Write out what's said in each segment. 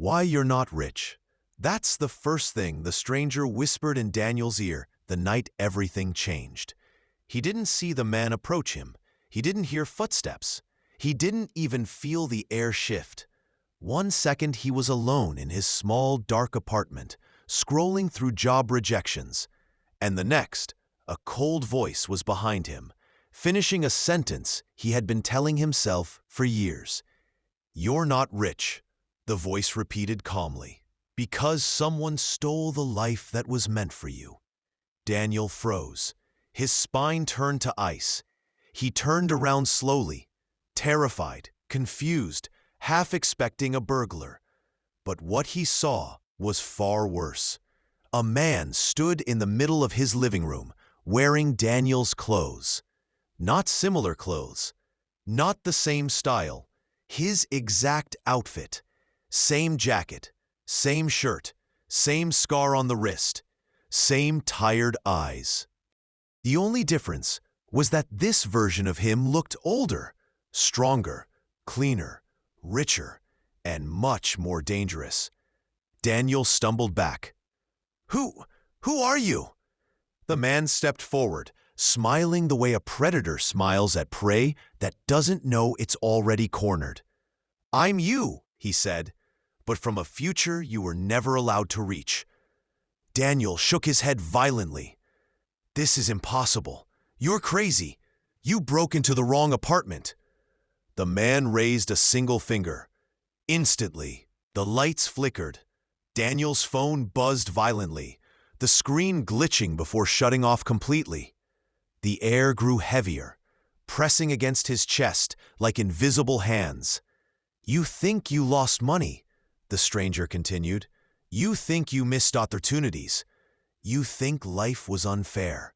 Why you're not rich. That's the first thing the stranger whispered in Daniel's ear the night everything changed. He didn't see the man approach him. He didn't hear footsteps. He didn't even feel the air shift. 1 second he was alone in his small, dark apartment, scrolling through job rejections. And the next, a cold voice was behind him, finishing a sentence he had been telling himself for years. "You're not rich," the voice repeated calmly, "because someone stole the life that was meant for you." Daniel froze. His spine turned to ice. He turned around slowly, terrified, confused, half expecting a burglar. But what he saw was far worse. A man stood in the middle of his living room, wearing Daniel's clothes. Not similar clothes, not the same style, his exact outfit. Same jacket, same shirt, same scar on the wrist, same tired eyes. The only difference was that this version of him looked older, stronger, cleaner, richer, and much more dangerous. Daniel stumbled back. Who are you?" The man stepped forward, smiling the way a predator smiles at prey that doesn't know it's already cornered. "I'm you," he said, "but from a future you were never allowed to reach." Daniel shook his head violently. "This is impossible. You're crazy. You broke into the wrong apartment." The man raised a single finger. Instantly, the lights flickered. Daniel's phone buzzed violently, the screen glitching before shutting off completely. The air grew heavier, pressing against his chest like invisible hands. "You think you lost money," the stranger continued. "You think you missed opportunities. You think life was unfair."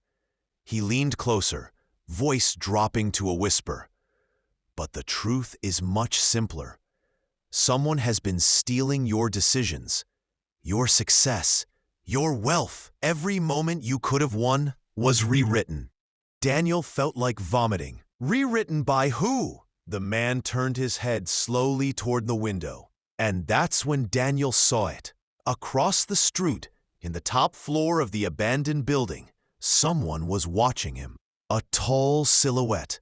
He leaned closer, voice dropping to a whisper. "But the truth is much simpler. Someone has been stealing your decisions, your success, your wealth. Every moment you could have won was rewritten." Daniel felt like vomiting. Rewritten by who? The man turned his head slowly toward the window. And that's when Daniel saw it. Across the street, in the top floor of the abandoned building, someone was watching him. A tall silhouette,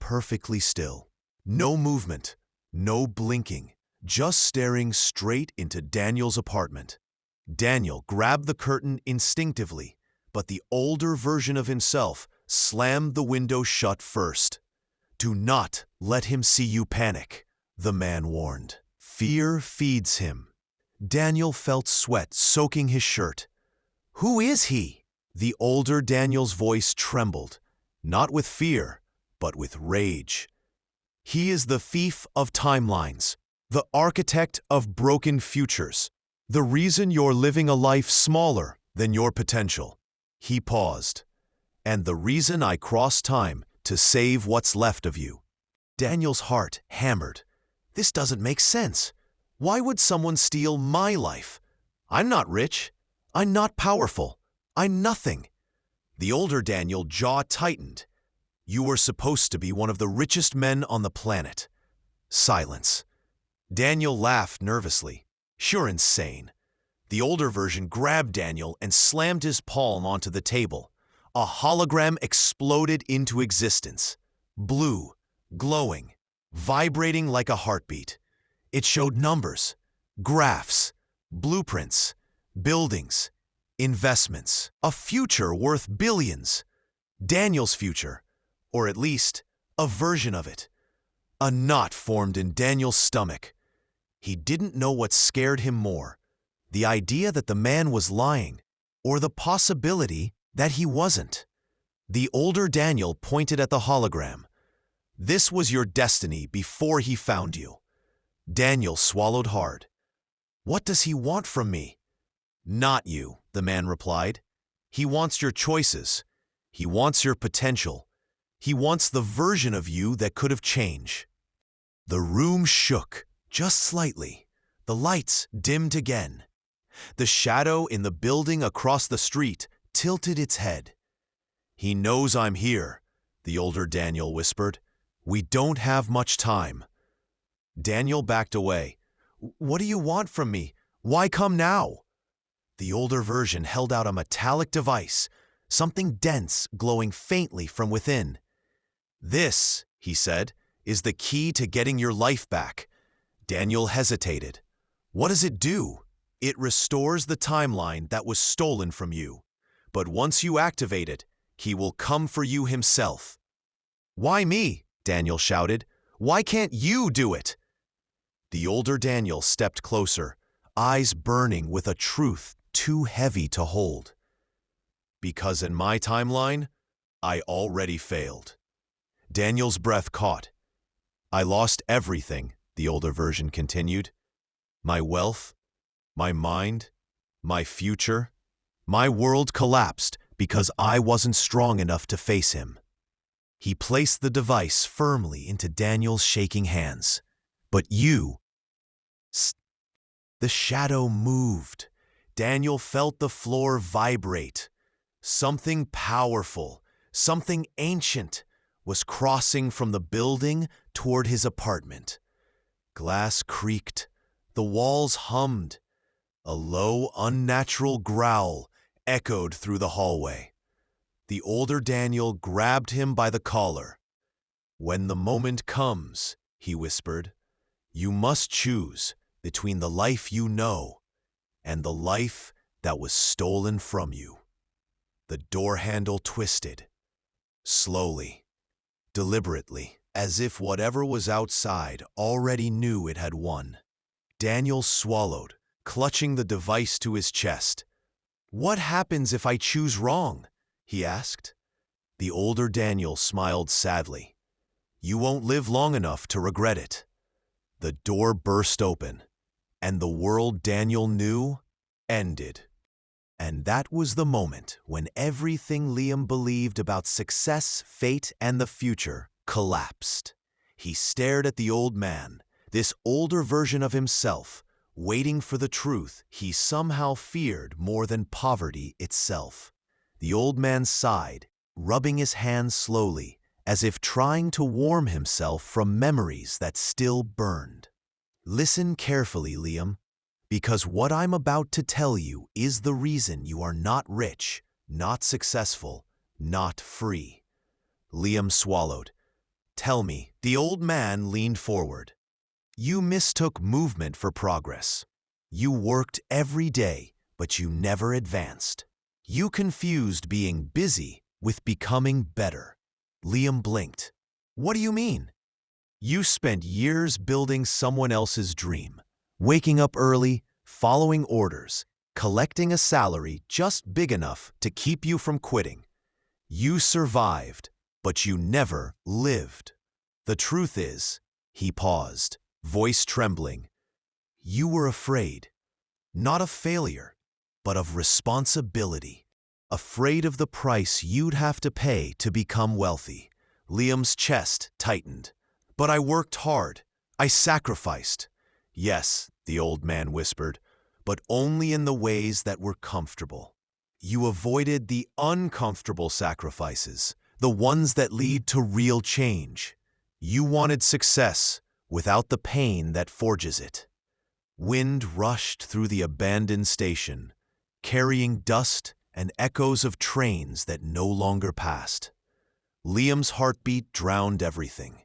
perfectly still. No movement, no blinking, just staring straight into Daniel's apartment. Daniel grabbed the curtain instinctively, but the older version of himself slammed the window shut first. "Do not let him see you panic," the man warned. "Fear feeds him." Daniel felt sweat soaking his shirt. "Who is he?" The older Daniel's voice trembled, not with fear, but with rage. "He is the thief of timelines, the architect of broken futures, the reason you're living a life smaller than your potential." He paused. "And the reason I cross time to save what's left of you." Daniel's heart hammered. This doesn't make sense. Why would someone steal my life? I'm not rich. I'm not powerful. I'm nothing. The older Daniel jaw tightened. "You were supposed to be one of the richest men on the planet." Silence. Daniel laughed nervously. "You're insane." The older version grabbed Daniel and slammed his palm onto the table. A hologram exploded into existence. Blue, glowing, vibrating like a heartbeat. It showed numbers, graphs, blueprints, buildings, investments. A future worth billions. Daniel's future, or at least a version of it. A knot formed in Daniel's stomach. He didn't know what scared him more, the idea that the man was lying, or the possibility that he wasn't. The older Daniel pointed at the hologram. "This was your destiny before he found you." Daniel swallowed hard. "What does he want from me?" "Not you," the man replied. "He wants your choices. He wants your potential. He wants the version of you that could have changed." The room shook, just slightly. The lights dimmed again. The shadow in the building across the street tilted its head. "He knows I'm here," the older Daniel whispered. "We don't have much time." Daniel backed away, What do you want from me? Why come now?" The older version held out a metallic device, something dense glowing faintly from within. "This," he said, "is the key to getting your life back." Daniel hesitated. "What does it do?" "It restores the timeline that was stolen from you. But once you activate it, he will come for you himself." "Why me?" Daniel shouted. "Why can't you do it?" The older Daniel stepped closer, eyes burning with a truth too heavy to hold. "Because in my timeline, I already failed." Daniel's breath caught. "I lost everything," the older version continued. "My wealth, my mind, my future. My world collapsed because I wasn't strong enough to face him." He placed the device firmly into Daniel's shaking hands. "But you—" The shadow moved. Daniel felt the floor vibrate. Something powerful, something ancient, was crossing from the building toward his apartment. Glass creaked. The walls hummed. A low, unnatural growl echoed through the hallway. The older Daniel grabbed him by the collar. "When the moment comes," he whispered, "you must choose between the life you know and the life that was stolen from you." The door handle twisted, slowly, deliberately, as if whatever was outside already knew it had won. Daniel swallowed, clutching the device to his chest. "What happens if I choose wrong?" he asked. The older Daniel smiled sadly. "You won't live long enough to regret it." The door burst open, and the world Daniel knew ended. And that was the moment when everything Liam believed about success, fate, and the future collapsed. He stared at the old man, this older version of himself, waiting for the truth he somehow feared more than poverty itself. The old man sighed, rubbing his hands slowly, as if trying to warm himself from memories that still burned. "Listen carefully, Liam, because what I'm about to tell you is the reason you are not rich, not successful, not free." Liam swallowed. "Tell me." The old man leaned forward. "You mistook movement for progress. You worked every day, but you never advanced. You confused being busy with becoming better." Liam blinked. "What do you mean?" "You spent years building someone else's dream, waking up early, following orders, collecting a salary just big enough to keep you from quitting. You survived, but you never lived. The truth is," he paused, voice trembling, "you were afraid, not of failure, but of responsibility. Afraid of the price you'd have to pay to become wealthy." Liam's chest tightened. "But I worked hard. I sacrificed." "Yes," the old man whispered, "but only in the ways that were comfortable. You avoided the uncomfortable sacrifices, the ones that lead to real change. You wanted success without the pain that forges it." Wind rushed through the abandoned station, carrying dust and echoes of trains that no longer passed. Liam's heartbeat drowned everything.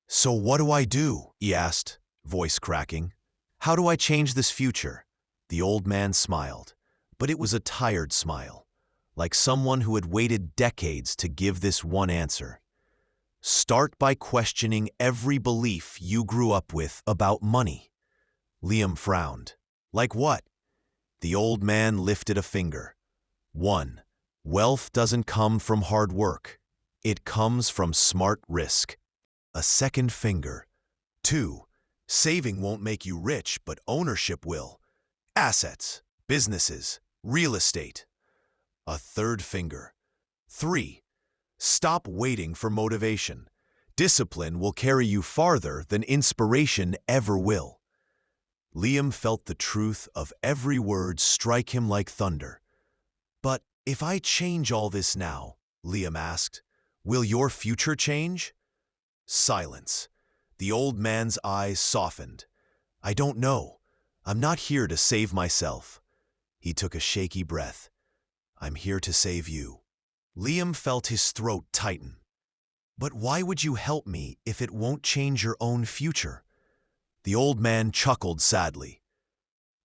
"So what do I do?" he asked, voice cracking. "How do I change this future?" The old man smiled, but it was a tired smile, like someone who had waited decades to give this one answer. "Start by questioning every belief you grew up with about money." Liam frowned. "Like what?" The old man lifted a finger. 1. Wealth doesn't come from hard work. It comes from smart risk. A second finger. 2. Saving won't make you rich, but ownership will. Assets, businesses, real estate. A third finger. 3. Stop waiting for motivation. Discipline will carry you farther than inspiration ever will. Liam felt the truth of every word strike him like thunder. "But if I change all this now," Liam asked, "will your future change?" Silence. The old man's eyes softened. I don't know. I'm not here to save myself. He took a shaky breath. I'm here to save you. Liam felt his throat tighten. But why would you help me if it won't change your own future? The old man chuckled sadly.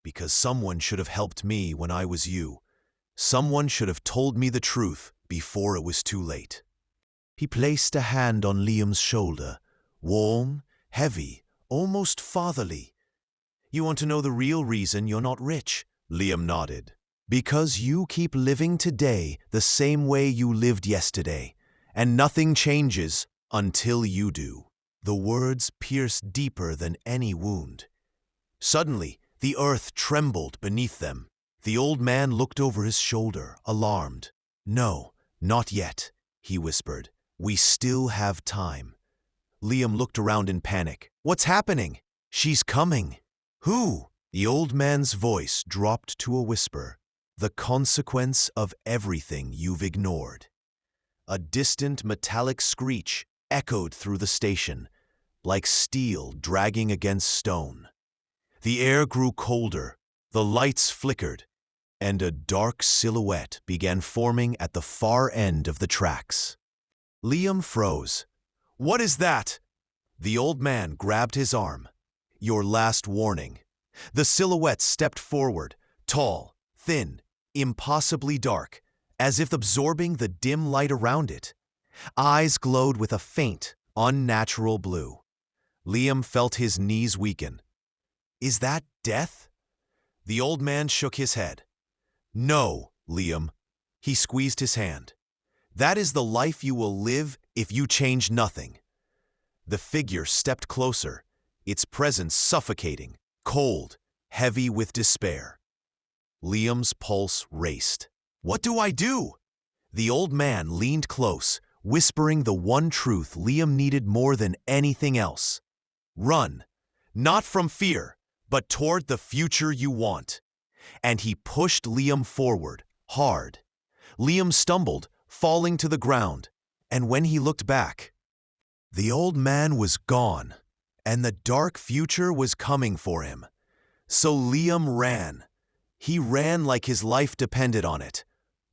Because someone should have helped me when I was you. Someone should have told me the truth before it was too late. He placed a hand on Liam's shoulder, warm, heavy, almost fatherly. You want to know the real reason you're not rich? Liam nodded. Because you keep living today the same way you lived yesterday, and nothing changes until you do. The words pierced deeper than any wound. Suddenly, the earth trembled beneath them. The old man looked over his shoulder, alarmed. No, not yet, he whispered. We still have time. Liam looked around in panic. What's happening? She's coming. Who? The old man's voice dropped to a whisper. The consequence of everything you've ignored. A distant metallic screech echoed through the station, like steel dragging against stone. The air grew colder, the lights flickered, and a dark silhouette began forming at the far end of the tracks. Liam froze. What is that? The old man grabbed his arm. Your last warning. The silhouette stepped forward, tall, thin, impossibly dark, as if absorbing the dim light around it. Eyes glowed with a faint, unnatural blue. Liam felt his knees weaken. Is that death? The old man shook his head. No, Liam. He squeezed his hand. That is the life you will live if you change nothing. The figure stepped closer, its presence suffocating, cold, heavy with despair. Liam's pulse raced. What do I do? The old man leaned close, whispering the one truth Liam needed more than anything else. Run, not from fear, but toward the future you want. And he pushed Liam forward, hard. Liam stumbled, falling to the ground, and when he looked back, the old man was gone, and the dark future was coming for him. So Liam ran. He ran like his life depended on it,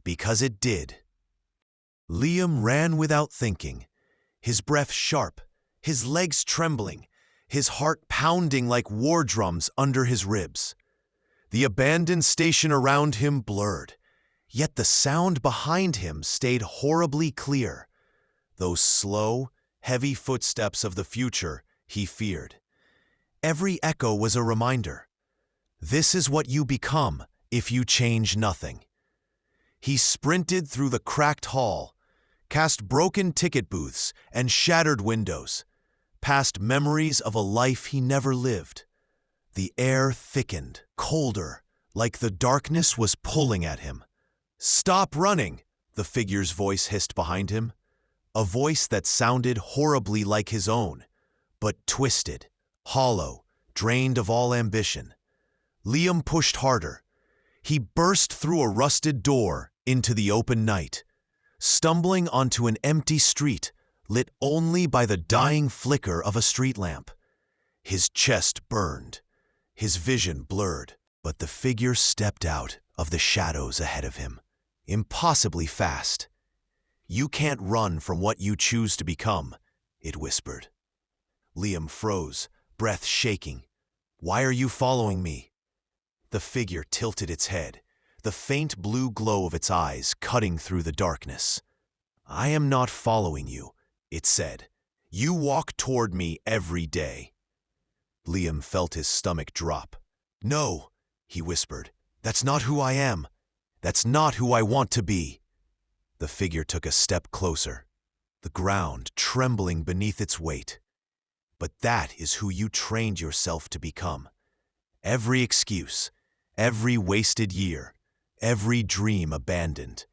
because it did. Liam ran without thinking, his breath sharp, his legs trembling, his heart pounding like war drums under his ribs. The abandoned station around him blurred, yet the sound behind him stayed horribly clear. Those slow, heavy footsteps of the future he feared. Every echo was a reminder. This is what you become if you change nothing. He sprinted through the cracked hall, cast broken ticket booths and shattered windows, past memories of a life he never lived. The air thickened, colder, like the darkness was pulling at him. Stop running, the figure's voice hissed behind him, a voice that sounded horribly like his own, but twisted, hollow, drained of all ambition. Liam pushed harder. He burst through a rusted door into the open night, stumbling onto an empty street lit only by the dying flicker of a street lamp. His chest burned, his vision blurred, but the figure stepped out of the shadows ahead of him, impossibly fast. You can't run from what you choose to become, it whispered. Liam froze, breath shaking. Why are you following me? The figure tilted its head, the faint blue glow of its eyes cutting through the darkness. I am not following you, it said. You walk toward me every day. Liam felt his stomach drop. No, he whispered. That's not who I am. That's not who I want to be. The figure took a step closer, the ground trembling beneath its weight. But that is who you trained yourself to become. Every excuse, every wasted year, every dream abandoned.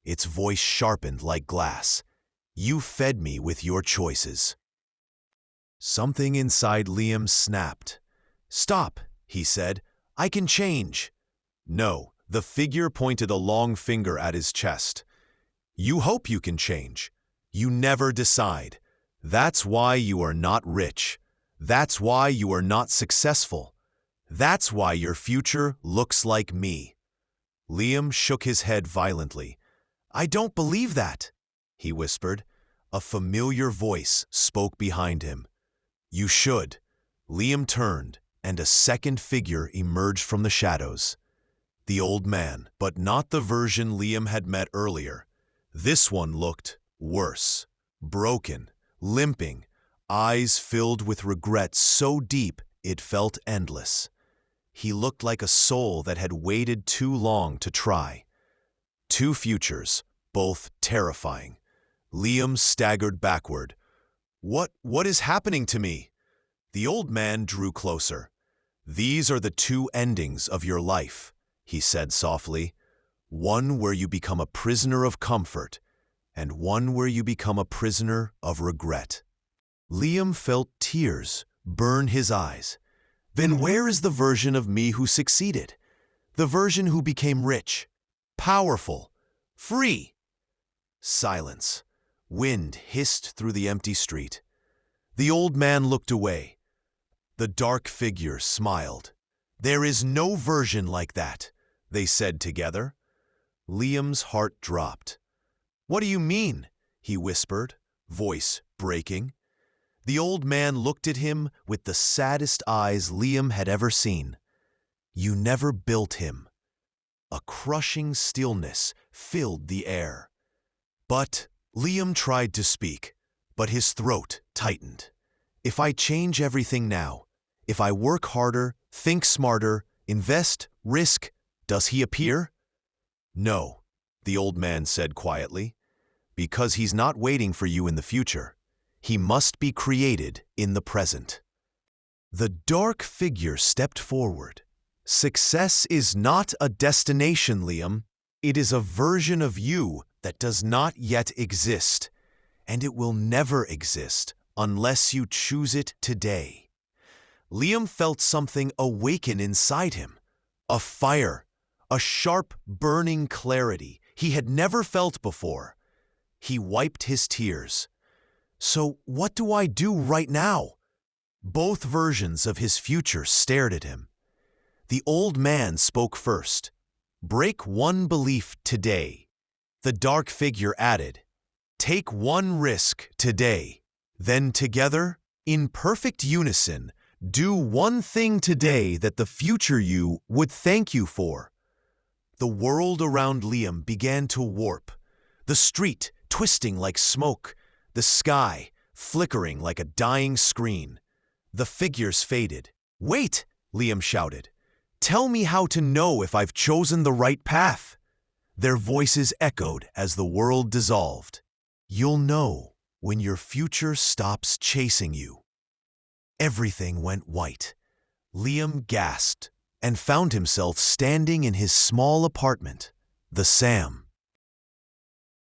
Its voice sharpened like glass. You fed me with your choices. Something inside Liam snapped. Stop, he said. I can change. No, the figure pointed a long finger at his chest. You hope you can change. You never decide. That's why you are not rich. That's why you are not successful. That's why your future looks like me." Liam shook his head violently. "I don't believe that," he whispered. A familiar voice spoke behind him. "You should." Liam turned, and a second figure emerged from the shadows. The old man, but not the version Liam had met earlier. This one looked worse. Broken, limping, eyes filled with regret so deep it felt endless. He looked like a soul that had waited too long to try. Two futures, both terrifying. Liam staggered backward. What is happening to me?" The old man drew closer. "These are the two endings of your life," he said softly. "One where you become a prisoner of comfort, and one where you become a prisoner of regret." Liam felt tears burn his eyes. Then where is the version of me who succeeded? The version who became rich, powerful, free? Silence. Wind hissed through the empty street. The old man looked away. The dark figure smiled. "There is no version like that," they said together. Liam's heart dropped. "What do you mean?" he whispered, voice breaking. The old man looked at him with the saddest eyes Liam had ever seen. "You never built him." A crushing stillness filled the air. "But," Liam tried to speak, but his throat tightened. "If I change everything now, if I work harder, think smarter, invest, risk, does he appear?" "No," the old man said quietly, "because he's not waiting for you in the future. He must be created in the present." The dark figure stepped forward. "Success is not a destination, Liam. It is a version of you that does not yet exist, and it will never exist unless you choose it today." Liam felt something awaken inside him. A fire, a sharp, burning clarity he had never felt before. He wiped his tears. "So what do I do right now?" Both versions of his future stared at him. The old man spoke first. "Break one belief today." The dark figure added, "Take one risk today. Then together, in perfect unison, do one thing today that the future you would thank you for." The world around Liam began to warp, the street twisting like smoke, the sky flickering like a dying screen. The figures faded. "Wait!" Liam shouted. "Tell me how to know if I've chosen the right path." Their voices echoed as the world dissolved. "You'll know when your future stops chasing you." Everything went white. Liam gasped and found himself standing in his small apartment. The Sam,